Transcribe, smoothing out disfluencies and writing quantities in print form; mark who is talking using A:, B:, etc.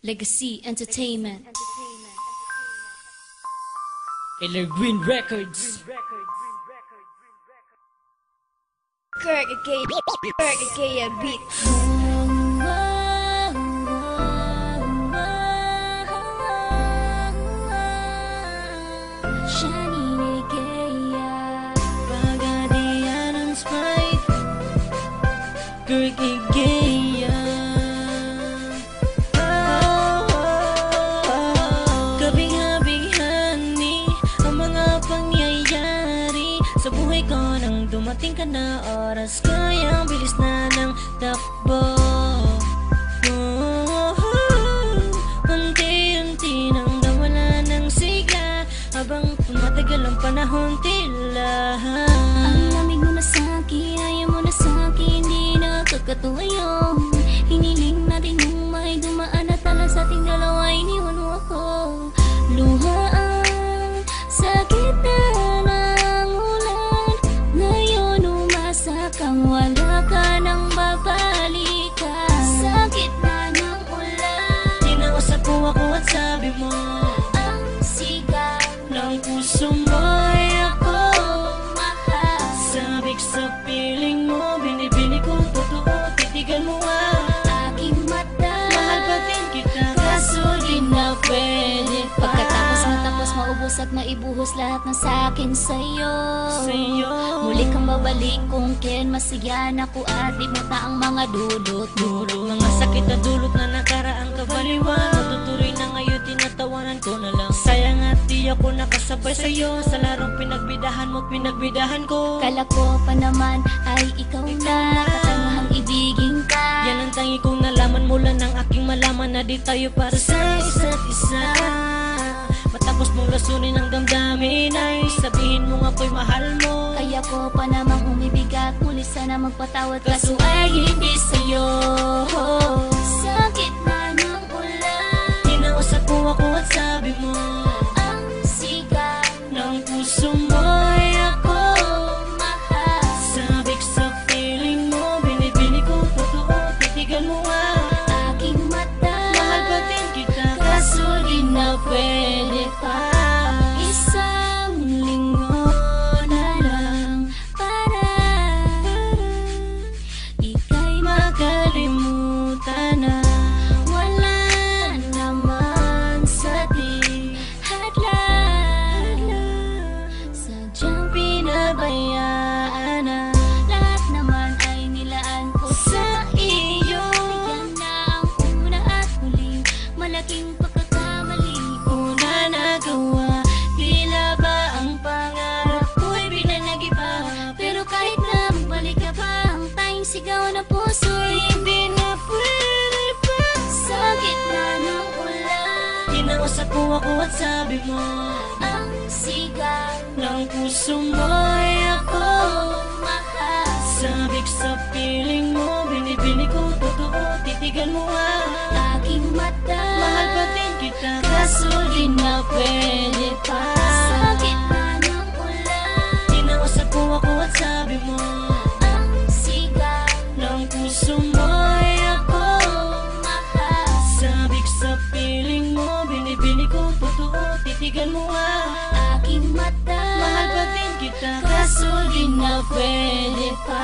A: Legacy Entertainment.
B: Evergreen Records.
C: Kirk Gaya Beats.
A: Shani Gaya.
B: Pagadian ng spite. Kirk Gaya. Kabing-habing-hani ang mga pangyayari sa buhay ko nang dumating ka na oras. Kayang bilis na ng takbo. Unti-unti nang nawala ng sigla habang tumatagal ang panahon tila.
A: Ang lamig mo na sa'kin, ayaw mo na sa'kin, di nakakatuwa yun. Hiniling natin kung may dumaan at tala sa ating dalawa, iniwan mo ako. Luha ang sakit na ng ulan. Ngayon umasa kang wala ka nang babalikan. Sakit na ng ulan.
B: Tinausap mo ako at sabi mo
A: Ang sigaw
B: ng puso mo ay ako.
A: mahal.
B: Sabik sa piling mo, binibini ko totoo, titigan mo
A: Aking mata,
B: mahal pa din kita,
A: kaso di na pwede pa. Pagkatapos matapos maubos at maibuhos lahat ng sakin sa'yo. Muli kang babalik kung kailan masiyahan ako at di mo ta ang mga dulot.
B: Mga sakit na dulot na nakaraang kabaliwan, matutuloy na ngayon, tinatawanan ko na lang. Sayang at di ako nakasabay sa'yo sa larong pinagbidahan mo't pinagbidahan ko.
A: Kala ko pa naman ay ikaw na katangahang ibigin ka.
B: Yan ang tangi kong nalaman mula ng aking malaman na di tayo para sa isa't isa. Matapos mong lasunin ang damdamin ay sabihin mo nga ako'y mahal mo.
A: Kaya ko pa namang umibig at muli sana magpatawad, kaso ay hindi sa'yo. Sakit na ng ulan.
B: Tinausap mo ako at sabi mo
A: Ang sigaw
B: ng puso mo ay ako.
A: mahal.
B: Sabik sa piling mo, binibini ko totoo, titigan mo
A: Aking mata,
B: mahal pa din kita,
A: kaso di na pwede pa. Isang linggo na lang para ika'y
B: makalimutan na.
A: wala naman sa di hadlang. Sadyang
B: Pinabayaan na
A: lahat naman ay nilaan ko sa iyo. Yan na ang una at huli, malaking pagkakamali ko
B: una nagawa. Tila ba ang pangarap ko'y pinanagiba?
A: Pero kahit na magbalik ka pa, ang tayong sigaw na puso
B: Hindi na pwede pa.
A: sa gitna ng ulan.
B: Tinausap mo ako at sabi mo
A: Ang sigaw
B: ng puso mo ay ako.
A: mahal.
B: Sabik sa piling mo, binibini ko totoo, titigan mo
A: Aking mata,
B: mahal pa din kita,
A: kaso di na pwede pa. Sa gitna ng ulan.
B: Tinausap mo ako at sabi mo
A: Ang sigaw
B: ng puso mo ay ako.
A: mahal.
B: Sabik sa piling mo, binibini ko totoo, titigan mo
A: Aking mata,
B: mahal pa din kita,
A: kaso di na pwede pa.